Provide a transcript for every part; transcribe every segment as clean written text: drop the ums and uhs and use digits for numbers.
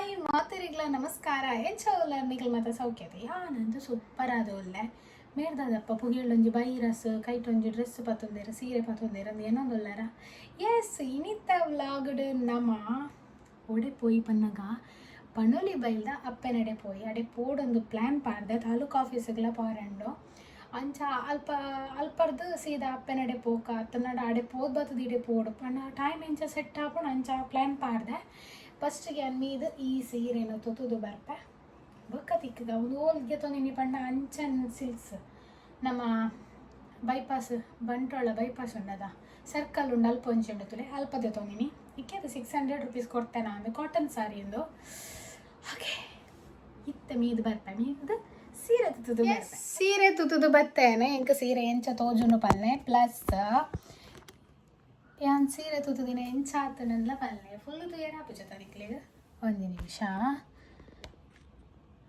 hi ಮಾತರಿಗ್ಲ ನಮಸ್ಕಾರ ಎಂಚವಲ್ಲ ನಿಖಲ್ ಮಾತ ಸೌಖ್ಯತೆ ನಂದು ಸೂಪರ್ ಆದವಲ್ಲೆ ಮೇರ್ದಾದಪ್ಪ ಪುಗಿಳ್ಳೊಂಜಿ ಬೈರಸ್ ಕೈಟೊಂಜಿ ಡ್ರೆಸ್ ಪತ್ತೊಂದೇರ ಸೀರೆ ಪತ್ತೊಂದೇರ ಅಂದು ಏನೊಂದುಲ್ಲಾರ ಎಸ್ ಇನಿತ್ತ ವ್ಲಾಗ್ಡ್ ನಮ ಒಡೆ ಪೋಯಿ ಪನ್ನಗ ಪಣೋಲಿ ಬೈಲ್ದ ಅಪ್ಪೆನಡೆ ಪೋಯಿ ಅಡೆ ಪೋಡೊಂದು ಪ್ಲ್ಯಾನ್ ಪಾರ್ದೆ ತಾಲೂಕು ಆಫೀಸ್ಗಳ ಪಾರಂಡು ಅಂಚ ಅಲ್ಪ ಅಲ್ಪರ್ದು ಸೀದಾ ಅಪ್ಪೆನಡೆ ಪೋಕ ಅತ್ತನಡ ಅಡೆ ಪೋದ್ ಬತ್ತದ ಇಡೆ ಪೋಡು ಪಣ್ಣ ಟೈಮ್ ಎಂಚ ಸೆಟ್ ಹಾಕೊಂಡು ಅಂಚ ಪ್ಲ್ಯಾನ್ ಪಾರ್ದೆ ಫಸ್ಟಿಗೆ ಅನ್ಮೀದು ಈ ಸೀರೆನ ತೊತ್ತುದು ಬರ್ಪೆ ಬೊಕ್ಕ ತಿಕ್ಕಗ ಒಂದು ಓಲ್ಗೆ ತೊಂದಿನಿ ಪಂಡ ಅಂಚನ್ ಸಿಲ್ಕ್ಸ್ ನಮ್ಮ ಬೈಪಾಸ್ ಬಂಟ್ವಾಳ ಬೈಪಾಸ್ ಉಂಡದ ಸರ್ಕಲ್ ಉಂಡು ಅಲ್ಪ ಒಂಚೆ ಉಂಡು ತುಲೆ ಅಲ್ಪದೆ ತೊಂದಿನಿ ಇಕ್ಕೆದು 600 ರೂಪೀಸ್ ಕೊಡ್ತೇನೆ ಅಂದು ಕಾಟನ್ ಸಾರಿ ಎಂದು ಹಾಗೆ ಇತ್ತ ಮೀದು ಬರ್ಪೆ ಮೀದು ಸೀರೆ ತುತ್ತುದು ಬರ್ತೇನೆ ಇಂಕ ಸೀರೆ ಎಂಚ ತೋಜುನು ಪಲ್ಲೆ ಪ್ಲಸ್ ಯಾನ್ ಸೀರೆ ತುತ್ತುದಿನ ಎಂಚ ಆತನಲ್ಲ ಪಲ್ಲೆ ಫುಲ್ ತುಯ್ಯರ ಆಪುಜತ ನಿಕ್ಲಿಗೆ ಒಂದು ನಿಮಿಷ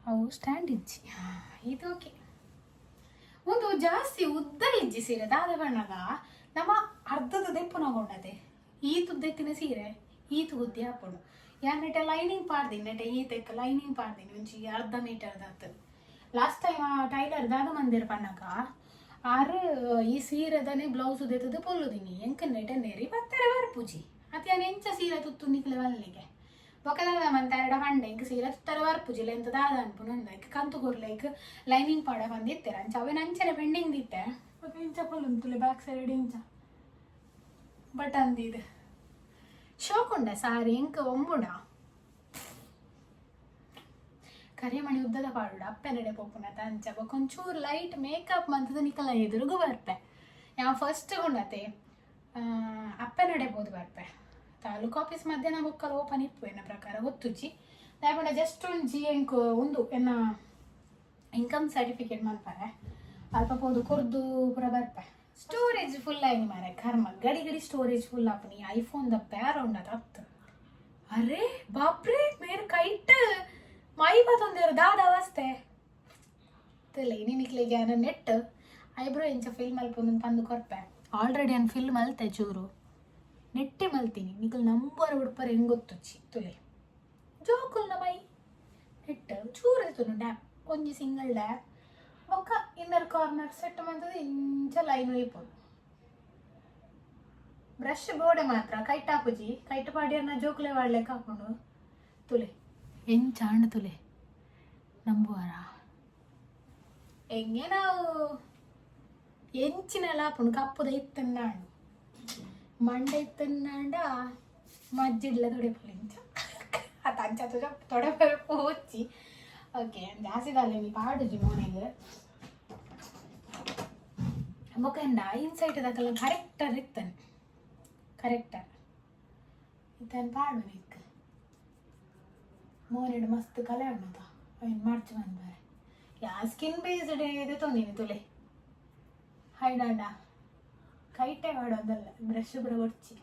ಅವು ಸ್ಟ್ಯಾಂಡ್ ಇಜ್ಜಿ ಇದು ಓಕೆ ಒಂದು ಜಾಸ್ತಿ ಉದ್ದ ಇಜ್ಜಿ ಸೀರೆ ದಾದ ಬಣ್ಣಗ ನಮ್ಮ ಅರ್ಧದ ದೆಪ್ಪುನಗೊಂಡದೆ ಈತುದ್ದೆತ್ತಿನ ಸೀರೆ ಈತು ಉದ್ದಿ ಹಾಕೊಂಡು ಯಾನ್ ನೆಟ್ಟೆ ಲೈನಿಂಗ್ ಪಾಡ್ದಿನಿ ನೆಟ್ಟೆ ಈತಕ್ಕೆ ಲೈನಿಂಗ್ ಪಾಡ್ದಿನಿ ಒಂಚಿ ಅರ್ಧ ಮೀಟರ್ ದಾತು ಲಾಸ್ಟ್ ಟೈಮ್ ಟೈಲರ್ ದಾದ ಮಂದಿರ ಪನ್ನಗ ಆರು ಈ ಸೀರೆದನೆ ಬ್ಲೌಸ್ ದೆತ್ತದು ಪೊಲ್ಲುದಿನಿ ಎಂಕ ನೆಟೆ ನೆರಿ ಬತ್ತಾರೆ ವರ್ಪುಜಿ ಅತಿ ಯಾನ್ ಎಂಚ ಸೀರೆ ತುತ್ತು ನಿಕ್ಲೆ ವಲ್ಲಿಗೆ ಬೊಕದಾದ ಮಂತ ಎರಡು ಹಂಡೆ ಇಂಕ ಸೀರೆ ತುತ್ತರ ವರ್ಪುಜಿಲ್ಲ ಎಂತ ದಾದ ಅನ್ಪುನ ಅಂದಕ್ಕೆ ಕಂತು ಕೊರ್ಲೈಕ್ ಲೈನಿಂಗ್ ಪಾಡ ಬಂದಿತ್ತೇರ ಅಂಚ ಅವೇನು ಅಂಚನೆ ಪೆಂಡಿಂಗ್ ದಿತ್ತೆ ಇಂಚ ಪೊಲ್ಲುಂತುಲೆ ಬ್ಯಾಕ್ ಸೈಡ್ ಇಂಚ ಬಟ್ ಅಂದಿದ್ದು ಶೋಕುಂಡ ಸಾರಿ ಎಂಕ ಒಂಬುಡ ಕರಿಮಣಿ ಉದ್ದದ ಪಾಡುಡ ಅಪ್ಪೆನಡೆ ಪೋಪುನ ತಂಚ ಬೊಕೊಂಚೂರು ಲೈಟ್ ಮೇಕಪ್ ಮಂತದ ನಿಕಲ ಎದುರುಗು ಬರ್ಪೆ ಯಾವ ಫಸ್ಟ್ ಗುಂಡತೆ ಅಪ್ಪೆನಡೆ ಬೋದು ಬರ್ಪೆ ತಾಲೂಕು ಆಫೀಸ್ ಮಧ್ಯಾಹ್ನ ಬೊಕ್ಕಲ ಓಪನ್ ಇಪ್ಪು ಎನ್ನ ಪ್ರಕಾರ ಗೊತ್ತುಜಿ ದಾಯಪಂಡ ಜಸ್ಟ್ ಒಂಜಿ ಎಂಕ್ ಒಂದು ಎನ್ನ ಇನ್ಕಮ್ ಸರ್ಟಿಫಿಕೇಟ್ ಮಲ್ಪರೆ ಅಲ್ಪ ಪೋದು ಕೊರ್ದು ಪೂರ ಬರ್ಪೆ ಸ್ಟೋರೇಜ್ ಫುಲ್ ಆಗಿ ಮಾರೆ ಕರ್ಮ ಗಡಿ ಗಡಿ ಸ್ಟೋರೇಜ್ ಫುಲ್ ಆಪನಿ ಐಫೋನ್ ದ ಪ್ಯಾರ ಉಂಡದ ಹತ್ತು ಅರೆ ಬಾಪ್ರೆ ಮೇರೆ ಕೈಟ್ ಮೈ ಬತ್ತೊಂದೇರು ದಾದ ಅವಸ್ಥೆ ತಿಲ್ಲ ನಿಕ್ಲಿಗೆ ನಾನು ನೆಟ್ ಐಬ್ರೋ ಇಂಚ ಫಿಲ್ ಮಲ್ಪೊಂದು ತಂದು ಕೊರ್ಪೆ ಆಲ್ರೆಡಿ ನಾನು ಫಿಲ್ ಮಲ್ತೆ ಚೂರು ನೆಟ್ಟೆ ಮಲ್ತೀನಿ ನಿಕಲ್ ನಂಬರ್ ಉಡ್ಪರೆ ಹೆಂಗೆ ಗೊತ್ತುಚ್ಚಿ ತುಲೆ ಜೋಕುಲ್ನ ಮೈ ನೆಟ್ ಚೂರು ಇರ್ತನು ಡ್ಯಾಪ್ ಒಂಜಿ ಸಿಂಗಲ್ ಡ್ಯಾಪ್ ಒಕ್ಕ ಇನ್ನರ್ ಕಾರ್ನರ್ ಸೆಟ್ ಮಾಡ್ತದೆ ಇಂಚ ಲೈನ್ ಒಯ್ಪೋದು ಬ್ರಷ್ ಬೋಡೆ ಮಾತ್ರ ಕೈಟ್ ಹಾಕುಜಿ ಕೈಟ್ ಪಾಡಿಯನ್ನ ಜೋಕುಲೆ ಮಾಡ್ಲಿಕ್ಕೆ ಹಾಕೊಂಡು ತುಲೆ ಎಂಚ ಹಣ್ಣ ತುಲೆ ನಂಬುವಾರ ಹೆಂಗೆ ನಾವು ಎಂಚಿನ ಲಾಪುಣು ಕಪ್ಪುದ ಇತ್ತನ್ನ ಹಣ್ಣು ಮಂಡೆ ಇತ್ತನ್ನ ಮಜ್ಜಿಡ್ಲ ತೊಡೆಪುಲಿ ಇಂಚ ಅದು ಅಂಚ ತೊಡೆಪು ಹೊಚ್ಚಿ ಓಕೆ ಜಾಸ್ತಿ ದಾಲೆ ನೀ ಪಾಡುಜಿ ಮೋನೆಗೆ ಮೊಕಂಡ ಇನ್ಸೈಟ್ ಅದಕ್ಕೆಲ್ಲ ಕರೆಕ್ಟರ್ ಇತ್ತಾನೆ ಕರೆಕ್ಟರ್ ಇತ್ತಾನೆ ಪಾಡು ನಿಕ್ ಮೋನೆಡು ಮಸ್ತ್ ಕಲೆ ಉಂಟದ ಏನು ಮಾಡ್ತು ಬಂದರೆ ಯಾ ಸ್ಕಿನ್ ಬೇಸ್ಡ್ ಇದೆ ತೊಂದಿನಿ ತುಲೆ ಹೈಡಾಂಡ ಕೈಟೆ ಮಾಡೋದಲ್ಲ ಬ್ರಷ್ ಬರ ಒಡ್ಚಿ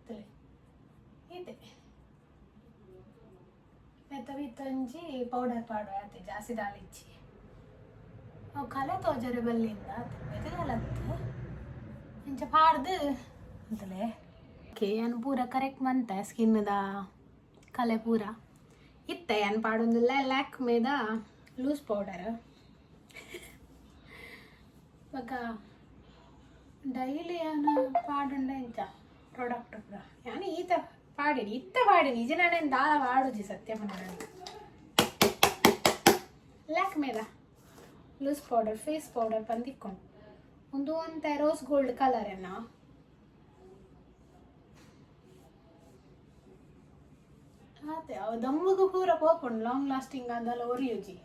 ತುಲೆ ಇದೆ ಮೆತ್ತವಿ ತಂಜಿ ಪೌಡರ್ ಪಾಡು ಆಯ್ತು ಜಾಸ್ತಿ ದಾಳಿಚ್ಚಿ ಅವು ಕಲೆ ತೋಜರೆ ಬಲ್ಲಿಂದ ಮೆದಲತ್ತು ಇಂಚ ಪಾಡ್ದು ಅಂತಲೇ ಓಕೆ ಏನು ಪೂರ ಕರೆಕ್ಟ್ ಮಂತೆ ಸ್ಕಿನ್ನದ ಕಲೆ ಪೂರ ಇತ್ತೆ ಏನು ಪಾಡೊಂದು ಲ್ಯಾಕ್ ಮೇದ ಲೂಸ್ ಪೌಡರ್ ಇವಾಗ ಡೈಲಿ ಏನು ಪಾಡುಂಡ ಇಂಚ ಪ್ರಾಡಕ್ಟ್ ಪೂರ ಯಾನು ಈತ ಪಾಡಿನಿ ಇಜ್ಜ ನಾನೇನು ದಾಳ ಪಾಡುಜಿ ಸತ್ಯ ಮನೆ ಲ್ಯಾಕ್ ಮೇದ ಲೂಸ್ ಪೌಡರ್ ಫೇಸ್ ಪೌಡರ್ ಬಂದಿಕ್ಕೊಂಡು ಒಂದು ಅಂತ ರೋಸ್ ಗೋಲ್ಡ್ ಕಲರ್ ಎನ್ನ ಅದೇ ಅವು ದಮ್ಮಗೂ ಪೂರ ಪೋಪುಂಡು ಲಾಂಗ್ ಲಾಸ್ಟಿಂಗ್ ಅದೆಲ್ಲ ಒರಿಯುಜಿ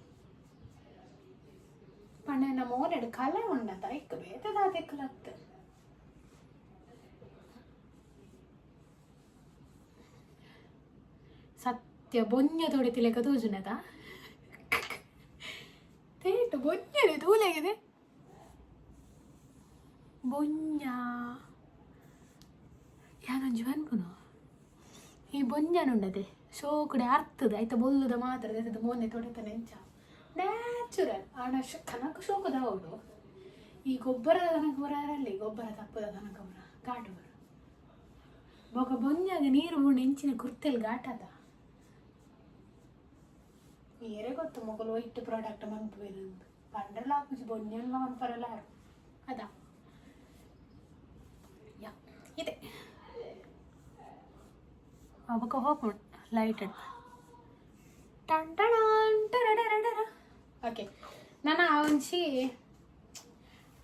ಪಂಡ ಮೋನೆಡು ಕಲೆ ಉಂಡತ ಇಕ್ಕ ಬೇತದ ಅದಕ್ಕಲತ್ತು ಸತ್ಯ ಬೊಂಜ ತೊಡಿತಿಲೆಕ್ಕ ತೂಜುನದ ತೇಟು ಬೊಂಜನೆ ತೂಲೆಗಿದೆ ಬೊಂಜ ಯಾನೊಂಜಿ ಅನ್ಪುನು ಈ ಬೊಂಜನುಂಡದೆ ಶೋಕುಡೆ ಅರ್ಥದ ಆಯ್ತಾ ಬೊಲ್ಲುದ ಮಾತ್ರ ದೇತದ ಮೋನೆ ತೊಡಿತಾನೆ ಎಂಚ ನ್ಯಾಚುರಲ್ ಆಣ ಕನಕ ಶೋಕದ ಹೌದು ಈ ಗೊಬ್ಬರದ ಕನಕ ಬರಲ್ಲಿ ಗೊಬ್ಬರ ತಪ್ಪದ ಕನಕ ಬರ ಘಾಟು ಬರ ಬೊಕ ಬೊಂಜಾಗ ನೀರು ಬುಂಡು ಇಂಚಿನ ಕುರ್ತೆಲ್ ಘಾಟದ ಏರೆ ಗೊತ್ತು ಮೊಗಲು ವೈಟ್ ಪ್ರಾಡಕ್ಟ್ ಮನ್ಪುವೆನಂದು ಪಂಡ್ರಲ ಹಾಕುಜಿ ಬೊಂಜಂಗ ಮನ್ಪರಲ್ಲ ಅದ ಯಾ ಇದೆ ಬೊಕ ಹೋಪುಂಡು ಲೈಟೆಡ್ ಟನ್ ಟಣಾನ್ ಟರಡರಡರ ಓಕೆ ನಾನು ಒಂಚಿ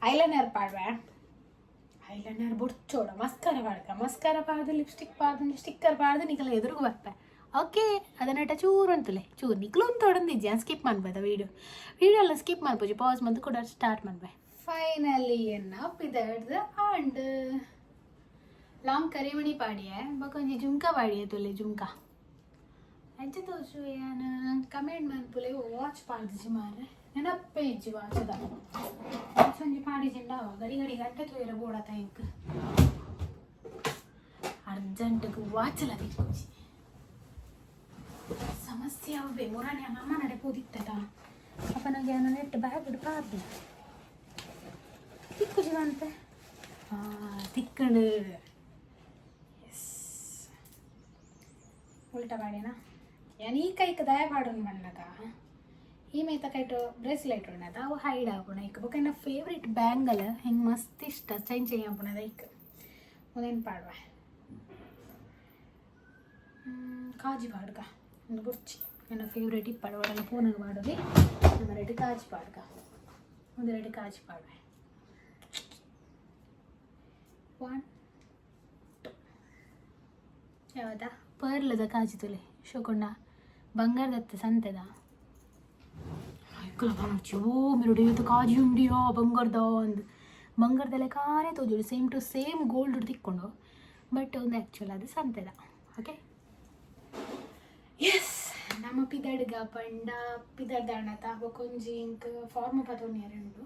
ಐಲೈನರ್ ಪಾಡ್ವೆ ಐಲೈನರ್ ಬುಡ್ಚೋಡ ಮಸ್ಕರ ಪಾಡ್ದು ಲಿಪ್ಸ್ಟಿಕ್ ಪಾಡ್ದು ಸ್ಟಿಕ್ಕರ್ ಪಾಡ್ದು ನಿಕಲ ಎದುರುಗು ಬರ್ಪೆ ಓಕೆ ಅದನ್ನಟ ಚೂರು ಅಂತಲೇ ಚೂರು ನಿಕ್ಲು ಒಂದು ತೊಡಂದಿದ್ದೆ ಸ್ಕಿಪ್ ಮಾಡ್ಬೋದ ವೀಡಿಯೋ ಎಲ್ಲ ಸ್ಕಿಪ್ ಮಾಡ್ಬೋದು ಪಾಸ್ ಮಂದು ಕೂಡ ಸ್ಟಾರ್ಟ್ ಮಾಡ್ಬೆ ಫೈನಲಿ ಎನ್ನ ಪಿದಡ್ದು ಆಂಡ್ ಲಾಂಗ್ ಕರಿಮಣಿ ಪಾಡಿಯೆ ಬಕೊಂಜಿ ಜುಮ್ಕಾ ಪಾಡಿಯೆ ತೊಲೆ ಜುಮ್ಕಾ ಎಂಚ ತೋಚು ಏನು ಕಮೆಂಟ್ ಮನ್ಪುಲೆ ವಾಚ್ ಪಾಡ್ದಿಜಿ ಮಾರೆ ನೆನಪೇ ಇಜ್ಜಿ ವಾಚದ ವಾಚ್ ಒಂಜಿ ಪಾಡಿಜಿಂಡಾವ ಗಡಿ ಗಂಟೆ ತೋಯಿರ ಬೋಡತ ಇಂಕ್ ಅರ್ಜೆಂಟ್ಗೆ ವಾಚಲ ತಿಕ್ಕೋಜಿ ಸಮಸ್ಯೆ ಅವೇ ಮುರಾಣಿ ಅಮ್ಮ ನಡೆ ಕೂದಿತ್ತದ ಅಪ್ಪ ನನಗೆ ನೆಟ್ಟು ಬ್ಯಾಗ್ ಇಡು ಪಾರ್ದು ತಿಕ್ಕುಜಿ ಅಂತೆ ತಿಕ್ಕಂಡು ಎಸ್ ಉಲ್ಟಾ ಬಾಡಿನಾ ಏನು ಈ ಕೈಗೆ ದಯ ಪಾಡೋನು ಬಣ್ಣಗ ಈ ಮೇತ ಕೈಟು ಬ್ರೇಸ್ಲೆಟ್ ಉಣ್ಣದ ಅವು ಹೈಡ್ ಆಗೋಣ ಈಗ ಬೊಕ್ಕ ನನ್ನ ಫೇವ್ರೆಟ್ ಬ್ಯಾಂಗಲ್ ಹಿಂಗೆ ಮಸ್ತ್ ಇಷ್ಟ ಚೈನ್ ಆಗೋಣದ ಈಗ ಒಂದೇನು ಪಾಡುವ ಕಾಜಿ ಪಾಡ್ಗ ಒಂದು ಬುರ್ಚಿ ನನ್ನ ಫೇವ್ರೇಟ್ ಇಪ್ಪಾಡು ಒಡಲ ಫೋನಾಗ ಮಾಡೋದು ನಮ್ಮ ರೆಡಿ ಕಾಜಿ ಪಾಡ್ಗ ಒಂದು ರೆಡಿ ಕಾಜಿ ಪಾಡುವೆ 1 2 ಯಾವದ ಪರ್ಲದ ಕಾಜಿ ತುಲೆ ಶೋಕೊಂಡ ಬಂಗಾರದತ್ತ ಸಂತೆದ ಚೋ ಮೆರುಡಿ ಕಾಜಿ ಉಂಡಿಯೋ ಬಂಗಾರದ ಒಂದು ಬಂಗಾರದಲ್ಲೇ ಕಾರೇ ತೋಜೋಡು ಸೇಮ್ ಟು ಸೇಮ್ ಗೋಲ್ಡ್ ತಿಕ್ಕೊಂಡು ಬಟ್ ಒಂದು ಆ್ಯಕ್ಚುಲ್ ಅದು ಸಂತೆದ ಓಕೆ ಎಸ್ ನಮ್ಮ ಪಿದಡ್ಗ ಪಂಡ ಪಿದಡ್ದಾಣತ ಬೊಕೊಂಜಿ ಇಂಕ್ ಫಾರ್ಮ್ ಪತೋನಿ ಎರಡು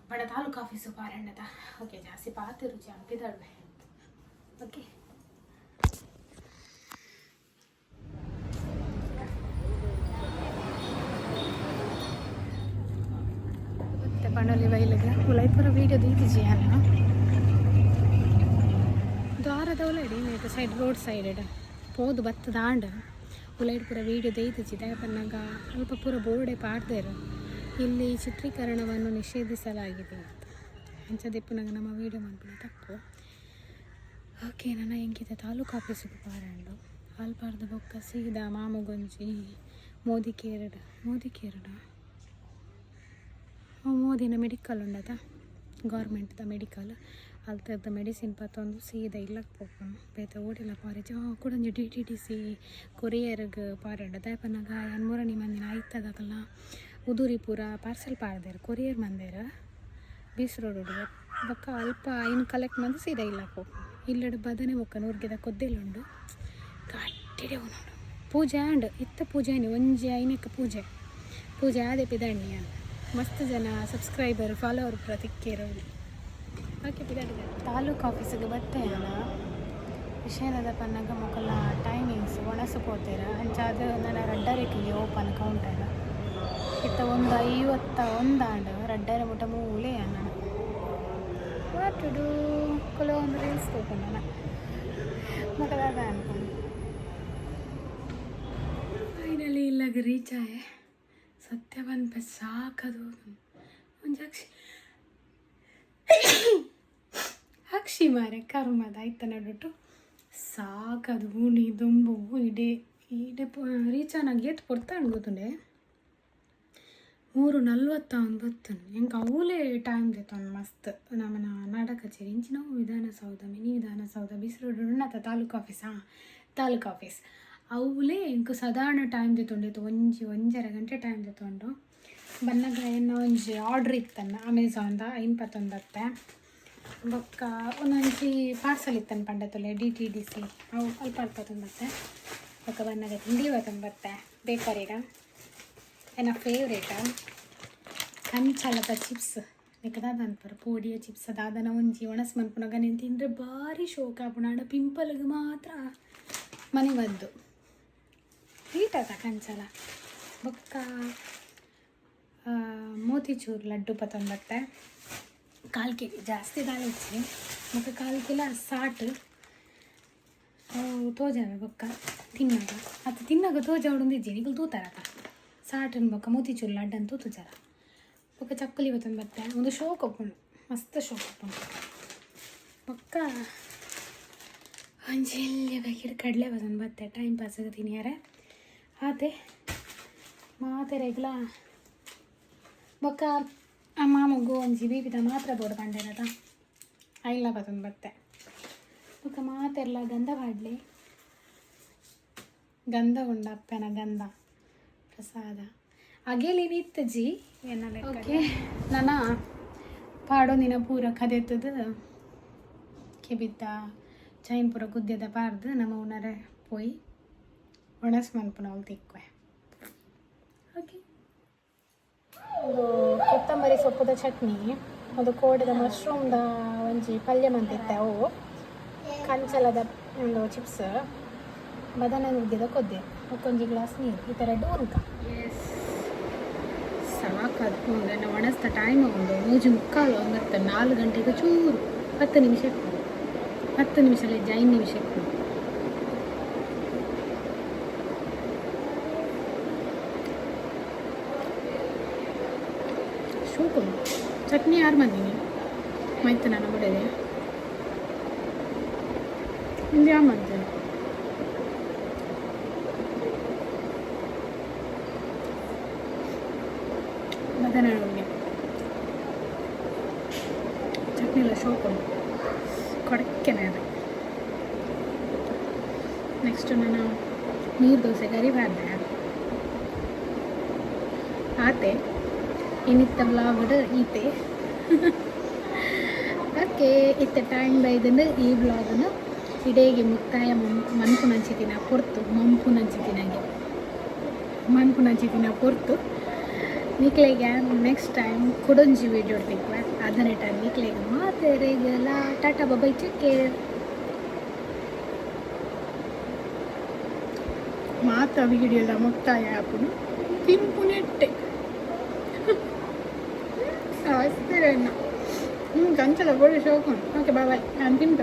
ಬಡ ತಾಲೂಕು ಆಫೀಸು ಪಾರಂಡದ ಓಕೆ ಜಾಸ್ತಿ ಪಾತಿ ರುಚಿ ಪಿದಡ್ವೆ ಓಕೆ ಪಂಡೋಲಿ ಬೈಲಿಗೆ ಉಲೈಪುರ ವೀಡಿಯೋ ದೀತಿಜಿ ಅಲ್ಲ ದ್ವಾರದ ಉಲೈಡಿ ಮೇಕ ಸೈಡ್ ರೋಡ್ ಸೈಡ್ ಪೋದು ಬತ್ತದ ಆಂಡ ಉಲೈಡ್ ಪೂರ ವೀಡಿಯೋ ದೈತಿಜಿ ದಯಪನ್ನಾಗ ಅಲ್ಪ ಪೂರ ಬೋರ್ಡೆ ಪಾಡ್ದೇರು ಇಲ್ಲಿ ಚಿತ್ರೀಕರಣವನ್ನು ನಿಷೇಧಿಸಲಾಗಿದೆ ಅಂತ ಅಂಚದಿಪ್ಪನಾಗ ನಮ್ಮ ವೀಡಿಯೋ ಮಾಡ್ಬಿಡ ತಪ್ಪು ಓಕೆ ನನ್ನ ಹೆಂಗಿದೆ ತಾಲೂಕು ಆಫೀಸಿಗೆ ಪಾರಂಡು ಅಲ್ಪಾರ್ದು ಬೊಕ್ಕ ಸೀದಾ ಮಾಮುಗೊಂಜಿ ಮೋದಿಕೇರಡ ಮೋದಿನ ಮೆಡಿಕಲ್ ಉಂಡದ ಗೌರ್ಮೆಂಟ್ದ ಮೆಡಿಕಲ್ ಅಲ್ತದ ಮೆಡಿಸಿನ್ ಪತ್ತೊಂದು ಸೀದಾ ಇಲ್ಲಕ್ಕೆ ಹೋಗೋಣ ಬೇತೆ ಓಡಿಲ್ಲ ಪಾರೇಜ್ ಕೂಡಂಜಿ DTDC ಕೊರಿಯರ್ಗೆ ಪಾರಂಡ ದಯಪನ್ನಾಗ ಮೂರನೇ ಮಂದಿನ ಆಯ್ತದಕಲ್ಲ ಉದೂರಿ ಪೂರ ಪಾರ್ಸೆಲ್ ಪಾಡ್ದೇರು ಕೊರಿಯರ್ ಮಂದೇರ ಬೀಸ್ ರೋಡ್ ಹುಡುಗ ಬೊಕ್ಕ ಅಲ್ಪ ಇನ್ನು ಕಲೆಕ್ಟ್ ಮಂದಿ ಸೀದಾ ಇಲ್ಲಕ್ಕೆ ಹೋಗು ಇಲ್ಲಡು ಬದನೆ ಬೊಕ್ಕ ನೂರ್ಗಿದ ಕೊದ್ದೆಲ್ಲುಂಡು ಗಟ್ಟಿಡೆ ನೋಡು ಪೂಜೆ ಆಂಡ್ ಇತ್ತ ಪೂಜೆ ಒಂಜಿ ಐನಕ್ಕೆ ಪೂಜೆ ಆದೆ ಪಿದಾಣಿ ಮಸ್ತ್ ಜನ ಸಬ್ಸ್ಕ್ರೈಬರ್ ಫಾಲೋವರ್ ಪೂರ ತಿಕ್ಕೇರೋಲಿ ಓಕೆ ಪಿದಾಡಿ ತಾಲೂಕು ಆಫೀಸಿಗೆ ಬರ್ತೇನ ವಿಷಯದ ಪನ್ನಗ ಮಕ್ಕಳ ಟೈಮಿಂಗ್ಸ್ ಒಣಸು ಪೋತೇರ ಅಂಚಾದ ನನ್ನ ರಡ್ಡರೇಕಿಗೆ ಓಪನ್ ಕೌಂಟರ್ ಇತ್ತ ಒಂದು 51 ಆಂಡ್ ರಡ್ಡರೆ ಮುಟ ಮೂಲೆ ಅನ್ನ ವಾಟುಡು ಕೆಲವೊಂದು ರೀಲ್ಸ್ ತಗೊಂಡ ಮಕ್ಕಳಾದ ಅನ್ಕೊಂಡು ಫೈನಲಿ ಇಲ್ಲಾಗ ರೀಚ್ ಆಯೆ ಸತ್ಯ ಬಂದ ಸಾಕದು ಒಂದು ಅಕ್ಷಿ ಮಾರೆ ಕರ್ಮದ ಆಯ್ತ ನಡುಟು ಸಾಕದು ಉಣಿ ದುಂಬು ಇಡೆ ರೀಚ್ ಆನಾಗ ಏತ್ ಕೊಡ್ತಾ ಅನ್ಗೋತುಂಡೆ 3:49 ಹೆಂಗೆ ಅವಲೇ ಟೈಮ್ ದೇತೊಂದು ಮಸ್ತ್ ನಮ್ಮನ ನಾಟಕ ಕಚೇರಿ ಇಂಚಿನ ವಿಧಾನಸೌಧ ಮಿನಿ ವಿಧಾನಸೌಧ ಬಿಸಿರೋಡ್ ಉಣ್ಣತ ತಾಲೂಕು ಆಫೀಸ್ ಅವಲೇ ಇಂಕು ಸಾಧಾರಣ ಟೈಮ್ ದೇತೊಂಡಿತ್ತು ಒಂಜರ ಗಂಟೆ ಟೈಮ್ ದೇತೊಂಡು ಬನ್ನಗ ಏನೋ ಒಂಜಿ ಆರ್ಡ್ರ್ ಇತ್ತನ್ನ ಅಮೆಝಾನ್ದ 51 ಬೊಕ್ಕ ಒಂದೊಂಜಿ ಪಾರ್ಸಲ್ ಇತ್ತನ್ನು ಪಂಡತೊಲೆ DTDC ಅವು ಅಲ್ಪ ತೊಂಬತ್ತೆ ಬೊಕ್ಕ ಬನ್ನಗ ತಿಂಡಿ ತೊಂಬತ್ತೆ ಬೇಕರಿಗ ನನ್ನ ಫೇವ್ರೇಟ ಕಂಚಲದ ಚಿಪ್ಸ್ ನಿಕದಾದ ಅನ್ಪರು ಪೋಡಿಯ ಚಿಪ್ಸ್ ಅದಾದನ ಒಂಜಿ ಒಣಸ್ ಮನ್ಪುನಾಗ ನೀನು ತಿಂದರೆ ಭಾರಿ ಶೋಕ ಪುನಾಡ ಪಿಂಪಲ್ಗೆ ಮಾತ್ರ ಮನೆ ಬದ್ದು ಹೀಟದ ಕಂಚಲ ಬೊಕ್ಕ ಮೋತಿಚೂರ್ ಲಡ್ಡು ಪತೊಂಬತ್ತೆ ಕಾಲು ಕೆ ಜಿ ಜಾಸ್ತಿ ದಾಲ್ ಇಚ್ಚಿ ಮತ್ತು 1 ಕಿಲೋ ಸಾಟ್ ತೋಜಾವೆ ಬೊಕ್ಕ ತಿನ್ನಾಗ ಅದು ತಿನ್ನಾಗ ತೋಜ ಉಂದಿಜ್ಜಿ ನಿಗಲು ತೂತಾರಕ ಸಾಟನ್ ಬೊಕ್ಕ ಮೋತಿಚೂರ್ ಲಡ್ಡನ್ ತೂತುಜಾರ ಬೊಕ್ಕ ಚಕ್ಕಲಿ ಬತ್ತೊಂದು ಬತ್ತೆ ಒಂದು ಶೋಕ್ ಒಪ್ಪುಂಡು ಮಸ್ತ್ ಶೋಕ್ ಒಪ್ಪುಂಡು ಬೊಕ್ಕ ಒಂಜೆಲ್ಲೆ ಬೇಕಿರು ಕಡಲೆ ಬತ್ತೊಂದು ಬತ್ತೆ ಟೈಮ್ ಪಾಸ್ ತಿನ್ಯಾರೆ ಆತೆ ಮಾತೆ ರೆಗ್ಲ ಬೊಕ್ಕ ಮಾಮಗೂ ಒಂಜಿ ಬೀಬಿದ ಮಾತ್ರ ಬೋರ್ಡ್ ಕಂಡಿರದ ಐಲ್ಲ ಬತ್ತೊಂದು ಬತ್ತೆ ಬೊಕ್ಕ ಮಾತೆರ್ಲ ಗಂಧ ಬಾಡ್ಲಿ ಗಂಧ ಉಂಡ ಅಪ್ಪನ ಗಂಧ ಪ್ರಸಾದ ಅಗೆಲಿ ನಿತ್ತಜಿ ಏನಲ್ಲ ಓಕೆ ನನ್ನ ಪಾಡೊಂದಿನ ಪೂರ ಕದೆತ್ತದು ಕೆಬಿದ್ದ ಚೈನ್ ಪೂರ ಗುದ್ದೆದ ಪಾರ್ದು ನಮ್ಮ ಉಣರೆ ಪೋಯಿ ಒಣಸ್ ಮನ್ಪುನ ಅವಳು ತಿಕ್ವೆ ಓಕೆ ಒಂದು ಕೊತ್ತಂಬರಿ ಸೊಪ್ಪುದ ಚಟ್ನಿ ಅದು ಕೋಡಿದ ಮಶ್ರೂಮ್ದ ಒಂಜಿ ಪಲ್ಯ ಮಂತಿತ್ತೆ ಅವು ಕಂಚಲದ ಒಂದು ಚಿಪ್ಸ್ ಬದನೆ ನುಗ್ಗಿದ ಕೊದ್ದೆ ಒಂಜಿ ಗ್ಲಾಸ್ ನೀರು ಈ ಥರ ಡೂನ್ಕ ಸಾಕಾದ ನಾನು ಒಣಸ್ತ ಟೈಮ್ ಒಂದು 3:45 ಮತ್ತು 4 ಗಂಟೆಗೆ ಚೂರು 10 ನಿಮಿಷ ಇಟ್ಕೊಂಡು 10 ನಿಮಿಷದಲ್ಲಿ 5 ನಿಮಿಷ ಇಟ್ಕೊಂಡು ಶೋಕು ಚಟ್ನಿ ಯಾರು ಬಂದೀನಿ ಮೈತು ನಾನು ಬಿಡದೆ ಇಂದು ಯಾವ ಮಾಡ್ತೇನೆ ಬದನೆಗೆ ಚಟ್ನಿ ಎಲ್ಲ ಶೋಕು ಕೊಡಕ್ಕೆನೆ ಅದು ನೆಕ್ಸ್ಟು ನಾನು ನೀರು ದೋಸೆ ಗರಿ ಬಾರ್ದೆ ಆತೆ ಇನ್ನಿತ್ತ ಬ್ಲಾಗ್ಡ್ ಈತೆ ಓಕೆ ಇತ್ತ ಟೈಮ್ ಬೈದಂದು ಈ ಬ್ಲಾಗನ್ನು ಇಡೇಗೆ ಮುಕ್ತಾಯ ಮನ್ಪುನಂಚಿತಿನ ಕೊರ್ತು ಮನ್ಪುನಂಚಿತಿನ ಕೊರ್ತು ನಿಕ್ಲೆಗೆ ನೆಕ್ಸ್ಟ್ ಟೈಮ್ ಕೊಡೊಂಜಿ ವೀಡಿಯೋ ತೆಗ್ವೆ ಅದನ್ನೇ ಟೈಮ್ ನಿಕ್ಲೆಗೆ ಮಾತೆರೆಗಲ ಟಾಟಾ ಬೈ ಚೆಕ್ಕೆ ಮಾತ ವೀಡಿಯೋದ ಮುಕ್ತಾಯ ಆಪುನು ತಿಂಪುನೆಟ್ಟೆ ಅಷ್ಟೇ ಕಂಚಲ ಬೋಡಿ ಶೋಕು ಓಕೆ ಬಾಯ್ ನಾನು ತಿಂತ